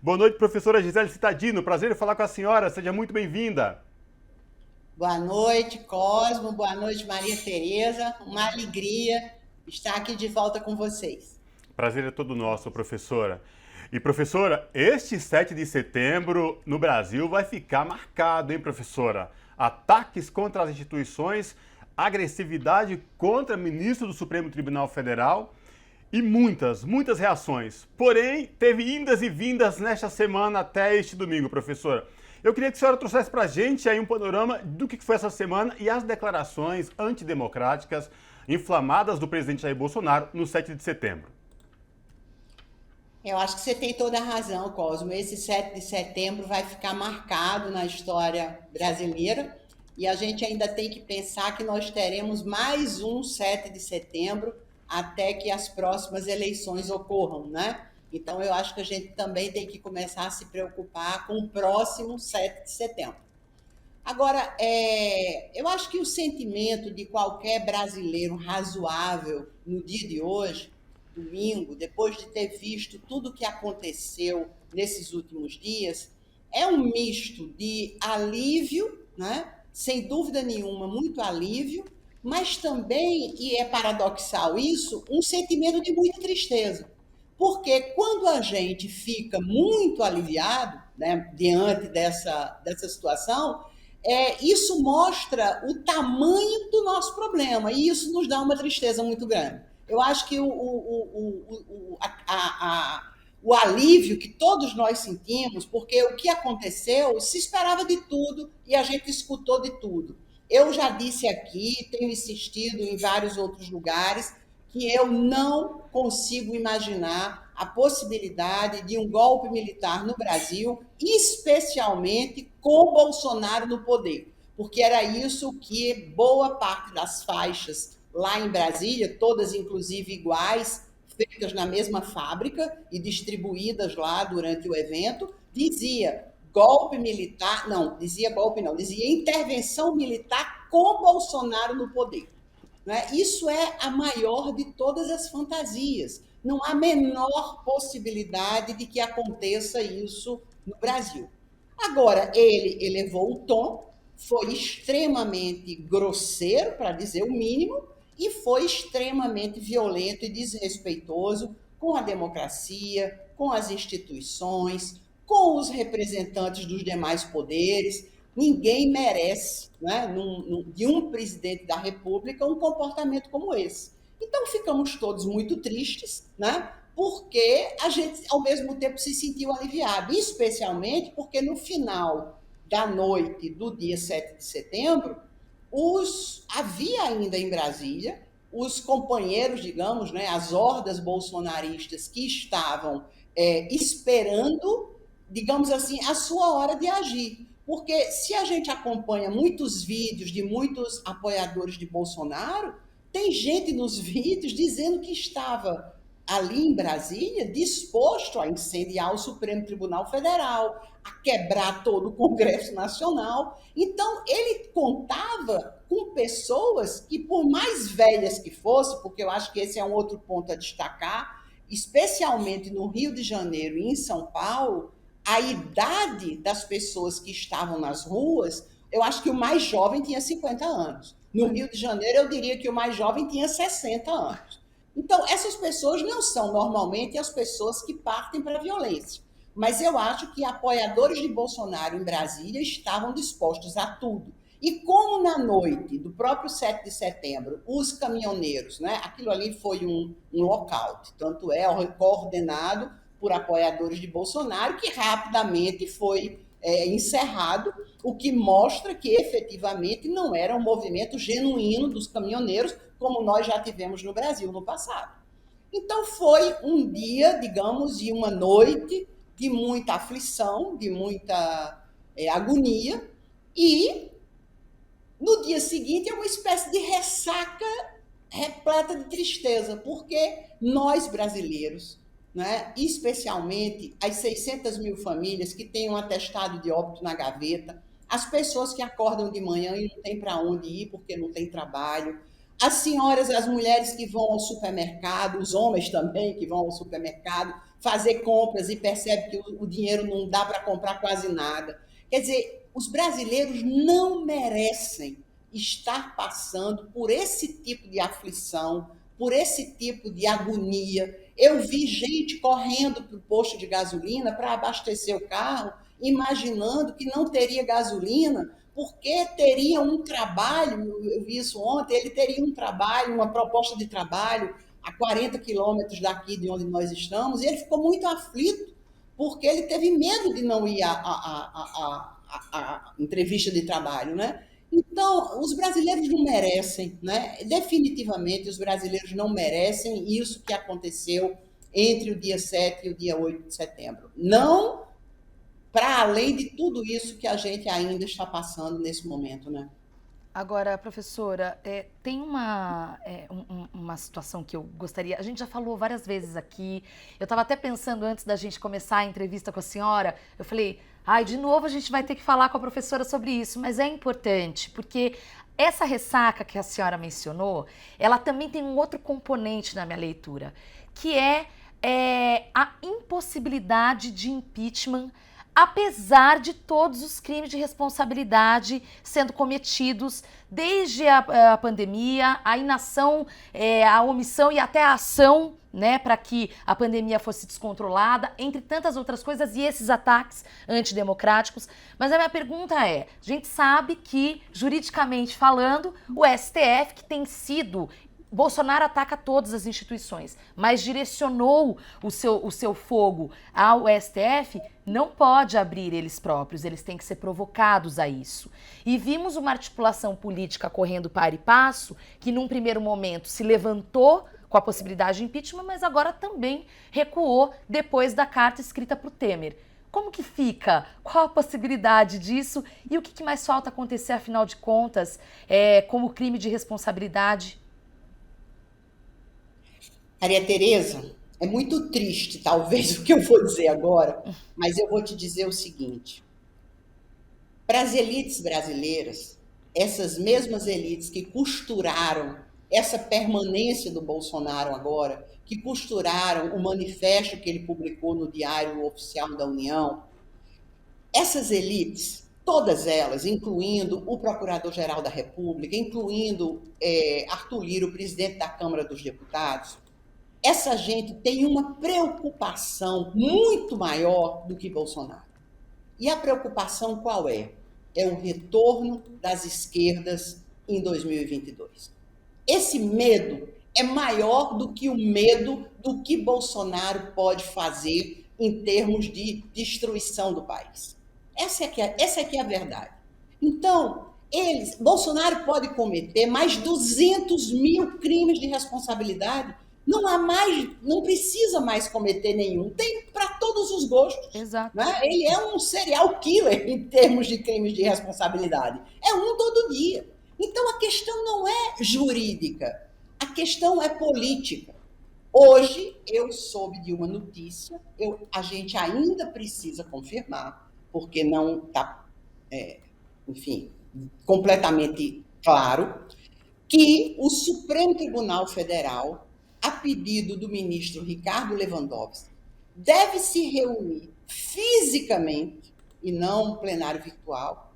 Boa noite, professora Gisele Citadino. Prazer em falar com a senhora. Seja muito bem-vinda. Boa noite, Cosmo. Boa noite, Maria Tereza. Uma alegria estar aqui de volta com vocês. Prazer é todo nosso, professora. E, professora, este 7 de setembro no Brasil vai ficar marcado, hein, professora? Ataques contra as instituições, agressividade contra ministro do Supremo Tribunal Federal e muitas reações. Porém, teve indas e vindas nesta semana até este domingo, professora. Eu queria que a senhora trouxesse para a gente aí um panorama do que foi essa semana e as declarações antidemocráticas inflamadas do presidente Jair Bolsonaro no 7 de setembro. Eu acho que você tem toda a razão, Cosmo. Esse 7 de setembro vai ficar marcado na história brasileira e a gente ainda tem que pensar que nós teremos mais um 7 de setembro até que as próximas eleições ocorram, né? Então, eu acho que a gente também tem que começar a se preocupar com o próximo 7 de setembro. Agora, eu acho que o sentimento de qualquer brasileiro razoável no dia de hoje, domingo, depois de ter visto tudo o que aconteceu nesses últimos dias, é um misto de alívio, né? Sem dúvida nenhuma, muito alívio, mas também, e é paradoxal isso, um sentimento de muita tristeza. Porque quando a gente fica muito aliviado, né, diante dessa situação, isso mostra o tamanho do nosso problema e isso nos dá uma tristeza muito grande. Eu acho que o alívio que todos nós sentimos, porque o que aconteceu, se esperava de tudo e a gente escutou de tudo. Eu já disse aqui, tenho insistido em vários outros lugares, que eu não consigo imaginar a possibilidade de um golpe militar no Brasil, especialmente com Bolsonaro no poder, porque era isso que boa parte das faixas lá em Brasília, todas inclusive iguais, feitas na mesma fábrica e distribuídas lá durante o evento, dizia golpe militar, não, dizia golpe não, dizia intervenção militar com Bolsonaro no poder. Né? Isso é a maior de todas as fantasias. Não há a menor possibilidade de que aconteça isso no Brasil. Agora, ele elevou o tom, foi extremamente grosseiro, para dizer o mínimo, e foi extremamente violento e desrespeitoso com a democracia, com as instituições, com os representantes dos demais poderes. Ninguém merece, né, de um presidente da República, um comportamento como esse. Então, ficamos todos muito tristes, né, porque a gente, ao mesmo tempo, se sentiu aliviado, especialmente porque no final da noite do dia 7 de setembro, havia ainda em Brasília os companheiros, digamos, né, as hordas bolsonaristas que estavam esperando, digamos assim, a sua hora de agir. Porque se a gente acompanha muitos vídeos de muitos apoiadores de Bolsonaro, tem gente nos vídeos dizendo que estava ali em Brasília disposto a incendiar o Supremo Tribunal Federal, a quebrar todo o Congresso Nacional. Então, ele contava com pessoas que, por mais velhas que fossem, porque eu acho que esse é um outro ponto a destacar, especialmente no Rio de Janeiro e em São Paulo, a idade das pessoas que estavam nas ruas, eu acho que o mais jovem tinha 50 anos. No Rio de Janeiro, eu diria que o mais jovem tinha 60 anos. Então, essas pessoas não são normalmente as pessoas que partem para a violência. Mas eu acho que apoiadores de Bolsonaro em Brasília estavam dispostos a tudo. E como na noite do próprio 7 de setembro, os caminhoneiros, né, aquilo ali foi um lockout, tanto é coordenado por apoiadores de Bolsonaro, que rapidamente foi encerrado, o que mostra que efetivamente não era um movimento genuíno dos caminhoneiros, como nós já tivemos no Brasil no passado. Então foi um dia, digamos, e uma noite de muita aflição, de muita agonia, e no dia seguinte é uma espécie de ressaca repleta de tristeza, porque nós brasileiros, né, especialmente as 600 mil famílias que têm um atestado de óbito na gaveta, as pessoas que acordam de manhã e não têm para onde ir porque não tem trabalho, as senhoras, as mulheres que vão ao supermercado, os homens também que vão ao supermercado, fazer compras e percebe que o dinheiro não dá para comprar quase nada. Quer dizer, os brasileiros não merecem estar passando por esse tipo de aflição, por esse tipo de agonia. Eu vi gente correndo para o posto de gasolina para abastecer o carro, imaginando que não teria gasolina, porque teria um trabalho, eu vi isso ontem, ele teria um trabalho, uma proposta de trabalho a 40 quilômetros daqui de onde nós estamos, e ele ficou muito aflito, porque ele teve medo de não ir à entrevista de trabalho, né? Então, os brasileiros não merecem, né? Definitivamente, os brasileiros não merecem isso que aconteceu entre o dia 7 e o dia 8 de setembro. Não para além de tudo isso que a gente ainda está passando nesse momento, né? Agora, professora, tem uma situação que eu gostaria. A gente já falou várias vezes aqui. Eu estava até pensando antes da gente começar a entrevista com a senhora. Eu falei, ai, de novo a gente vai ter que falar com a professora sobre isso, mas é importante, porque essa ressaca que a senhora mencionou, ela também tem um outro componente na minha leitura, que é a impossibilidade de impeachment, apesar de todos os crimes de responsabilidade sendo cometidos desde a pandemia, a inação, a omissão e até a ação, né, para que a pandemia fosse descontrolada, entre tantas outras coisas, e esses ataques antidemocráticos. Mas a minha pergunta é, a gente sabe que, juridicamente falando, o STF, que tem sido... Bolsonaro ataca todas as instituições, mas direcionou o seu fogo ao STF, não pode abrir eles próprios, eles têm que ser provocados a isso. E vimos uma articulação política correndo para e passo, que num primeiro momento se levantou com a possibilidade de impeachment, mas agora também recuou depois da carta escrita para o Temer. Como que fica? Qual a possibilidade disso? E o que mais falta acontecer, afinal de contas, como crime de responsabilidade? Maria Tereza, é muito triste, talvez, o que eu vou dizer agora, mas eu vou te dizer o seguinte: para as elites brasileiras, essas mesmas elites que costuraram essa permanência do Bolsonaro agora, que costuraram o manifesto que ele publicou no Diário Oficial da União, essas elites, todas elas, incluindo o Procurador-Geral da República, incluindo Arthur Lira, o presidente da Câmara dos Deputados, essa gente tem uma preocupação muito maior do que Bolsonaro. E a preocupação qual é? É o retorno das esquerdas em 2022. Esse medo é maior do que o medo do que Bolsonaro pode fazer em termos de destruição do país. Essa é que é a verdade. Então, Bolsonaro pode cometer mais 200 mil crimes de responsabilidade. Não precisa mais cometer nenhum. Tem para todos os gostos. Exato. Né? Ele é um serial killer em termos de crimes de responsabilidade. É um todo dia. Então, a questão não é jurídica, a questão é política. Hoje, eu soube de uma notícia, a gente ainda precisa confirmar, porque não está, enfim, completamente claro, que o Supremo Tribunal Federal, a pedido do ministro Ricardo Lewandowski, deve se reunir fisicamente, e não plenário virtual,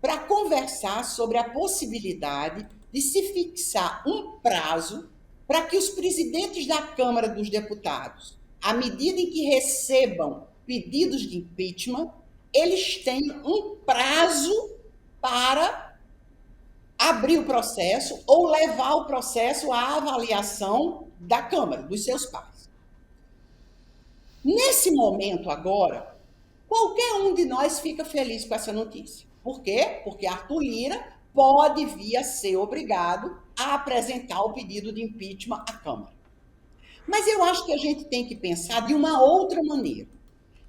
para conversar sobre a possibilidade de se fixar um prazo para que os presidentes da Câmara dos Deputados, à medida em que recebam pedidos de impeachment, eles tenham um prazo para abrir o processo ou levar o processo à avaliação da Câmara, dos seus pares. Nesse momento agora, qualquer um de nós fica feliz com essa notícia. Por quê? Porque Arthur Lira pode vir a ser obrigado a apresentar o pedido de impeachment à Câmara. Mas eu acho que a gente tem que pensar de uma outra maneira.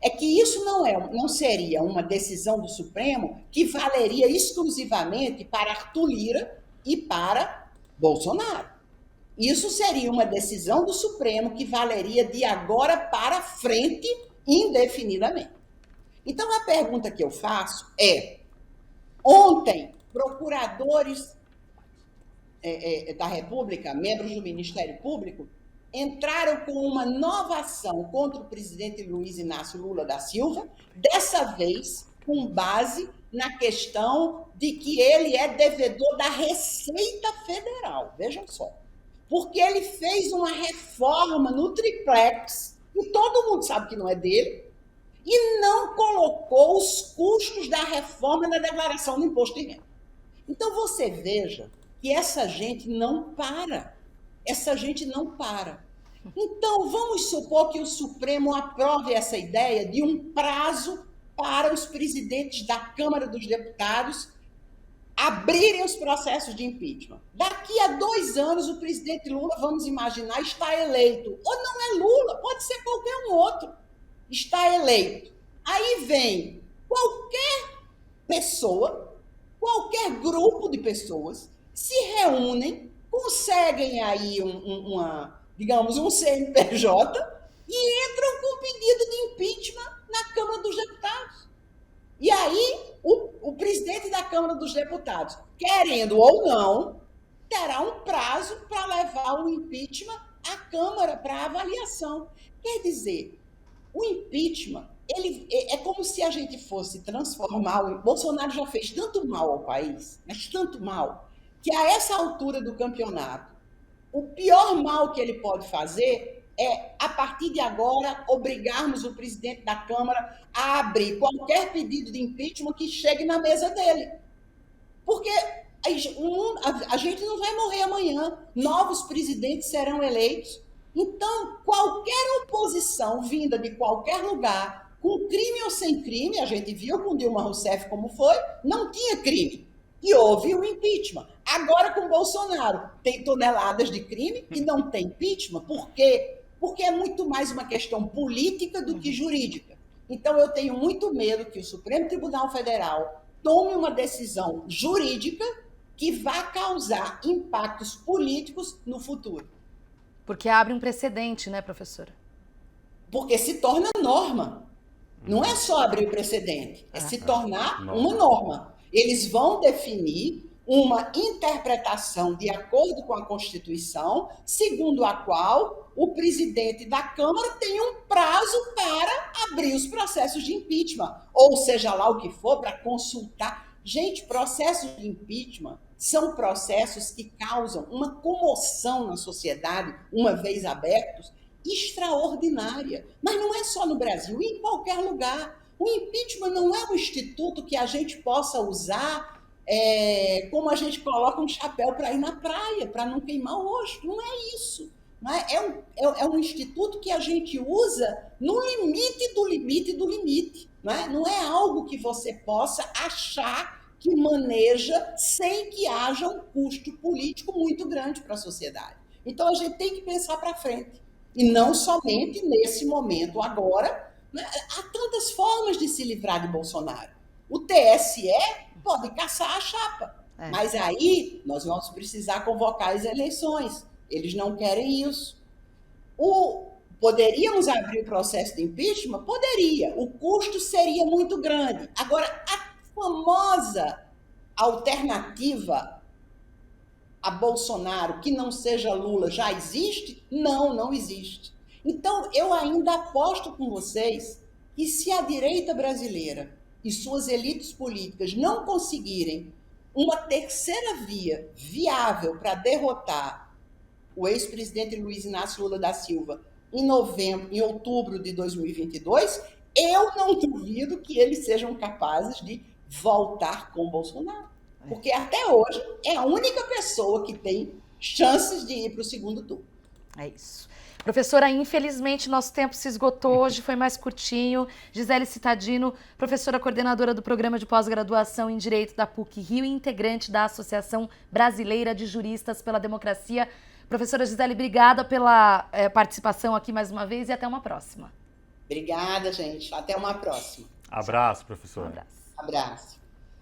É que isso não seria uma decisão do Supremo que valeria exclusivamente para Arthur Lira e para Bolsonaro. Isso seria uma decisão do Supremo que valeria de agora para frente indefinidamente. Então, a pergunta que eu faço é: ontem, procuradores da República, membros do Ministério Público, entraram com uma nova ação contra o presidente Luiz Inácio Lula da Silva, dessa vez com base na questão de que ele é devedor da Receita Federal, vejam só. Porque ele fez uma reforma no triplex, e todo mundo sabe que não é dele, e não colocou os custos da reforma na declaração do imposto de renda. Então, você veja que essa gente não para. Essa gente não para. Então, vamos supor que o Supremo aprove essa ideia de um prazo para os presidentes da Câmara dos Deputados abrirem os processos de impeachment. Daqui a 2 anos, o presidente Lula, vamos imaginar, está eleito. Ou não é Lula, pode ser qualquer um outro. Está eleito. Aí vem qualquer pessoa, qualquer grupo de pessoas, se reúnem, conseguem aí digamos, um CNPJ e entram com pedido de impeachment na Câmara dos Deputados. E aí, o presidente da Câmara dos Deputados, querendo ou não, terá um prazo para levar o impeachment à Câmara para avaliação. Quer dizer, o impeachment, ele é como se a gente fosse transformar... O Bolsonaro já fez tanto mal ao país, mas tanto mal, que a essa altura do campeonato, o pior mal que ele pode fazer é, a partir de agora, obrigarmos o presidente da Câmara a abrir qualquer pedido de impeachment que chegue na mesa dele. Porque a gente não vai morrer amanhã, novos presidentes serão eleitos. Então, qualquer oposição vinda de qualquer lugar, com crime ou sem crime, a gente viu com Dilma Rousseff como foi, não tinha crime. E houve o impeachment. Agora, com Bolsonaro, tem toneladas de crime e não tem impeachment. Por quê? Porque é muito mais uma questão política do que jurídica. Então, eu tenho muito medo que o Supremo Tribunal Federal tome uma decisão jurídica que vá causar impactos políticos no futuro. Porque abre um precedente, né, professora? Porque se torna norma. Não é só abrir o precedente, é se tornar uma norma. Eles vão definir uma interpretação de acordo com a Constituição, segundo a qual o presidente da Câmara tem um prazo para abrir os processos de impeachment, ou seja lá o que for, para consultar. Gente, processos de impeachment são processos que causam uma comoção na sociedade, uma vez abertos, extraordinária. Mas não é só no Brasil, em qualquer lugar. O impeachment não é um instituto que a gente possa usar como a gente coloca um chapéu para ir na praia, para não queimar o rosto. Não é isso. Não é? É um instituto que a gente usa no limite do limite do limite. Não é algo que você possa achar que maneja sem que haja um custo político muito grande para a sociedade. Então, a gente tem que pensar para frente. E não somente nesse momento agora. Há tantas formas de se livrar de Bolsonaro. O TSE pode caçar a chapa, mas aí nós vamos precisar convocar as eleições. Eles não querem isso. Poderíamos abrir o processo de impeachment? Poderia. O custo seria muito grande. Agora, a famosa alternativa a Bolsonaro, que não seja Lula, já existe? Não, não existe. Então, eu ainda aposto com vocês que se a direita brasileira e suas elites políticas não conseguirem uma terceira via viável para derrotar o ex-presidente Luiz Inácio Lula da Silva em outubro de 2022, eu não duvido que eles sejam capazes de voltar com Bolsonaro. Porque até hoje é a única pessoa que tem chances de ir para o segundo turno. É isso. Professora, infelizmente nosso tempo se esgotou hoje, foi mais curtinho. Gisele Cittadino, professora coordenadora do Programa de Pós-Graduação em Direito da PUC-Rio e integrante da Associação Brasileira de Juristas pela Democracia. Professora Gisele, obrigada pela participação aqui mais uma vez e até uma próxima. Obrigada, gente. Até uma próxima. Abraço, professora. Um abraço. Abraço.